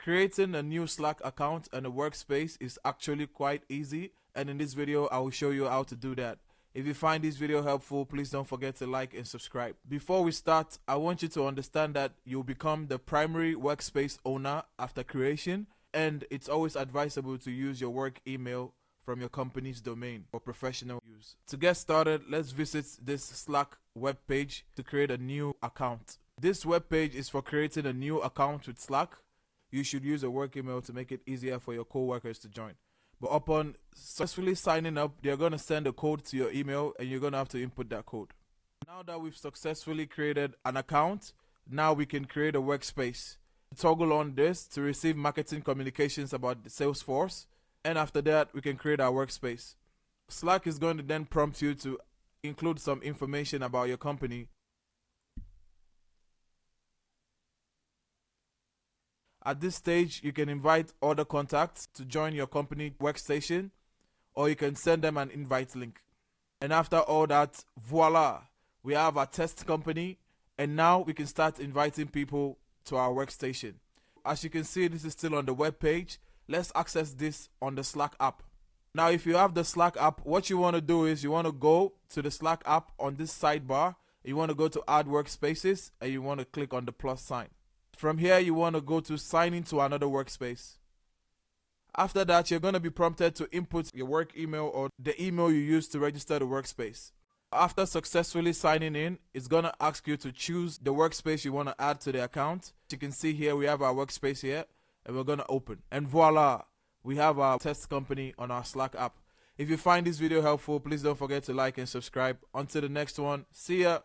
Creating a new Slack account and a workspace is actually quite easy, and in this video I will show you how to do that. If you find this video helpful, please don't forget to like and subscribe. Before we start, I want you to understand that you'll become the primary workspace owner after creation, and it's always advisable to use your work email from your company's domain for professional use. To get started, let's visit this Slack web page to create a new account. This web page is for creating a new account with Slack. You should use a work email to make it easier for your coworkers to join. But upon successfully signing up, they're going to send a code to your email and you're going to have to input that code. Now that we've successfully created an account, now we can create a workspace. Toggle on this to receive marketing communications about the Salesforce, and after that we can create our workspace. Slack is going to then prompt you to include some information about your company. At this stage, you can invite other contacts to join your company workstation, or you can send them an invite link. And after all that, voila, we have our test company, and now we can start inviting people to our workstation. As you can see, this is still on the web page. Let's access this on the Slack app. Now, if you have the Slack app, what you want to do is you want to go to the Slack app on this sidebar. You want to go to Add Workspaces, and you want to click on the plus sign. From here, you want to go to sign into another workspace. After that, you're going to be prompted to input your work email or the email you use to register the workspace. After successfully signing in, it's going to ask you to choose the workspace you want to add to the account. You can see here we have our workspace here, and we're going to open. And voila, we have our test company on our Slack app. If you find this video helpful, please don't forget to like and subscribe. Until the next one, see ya.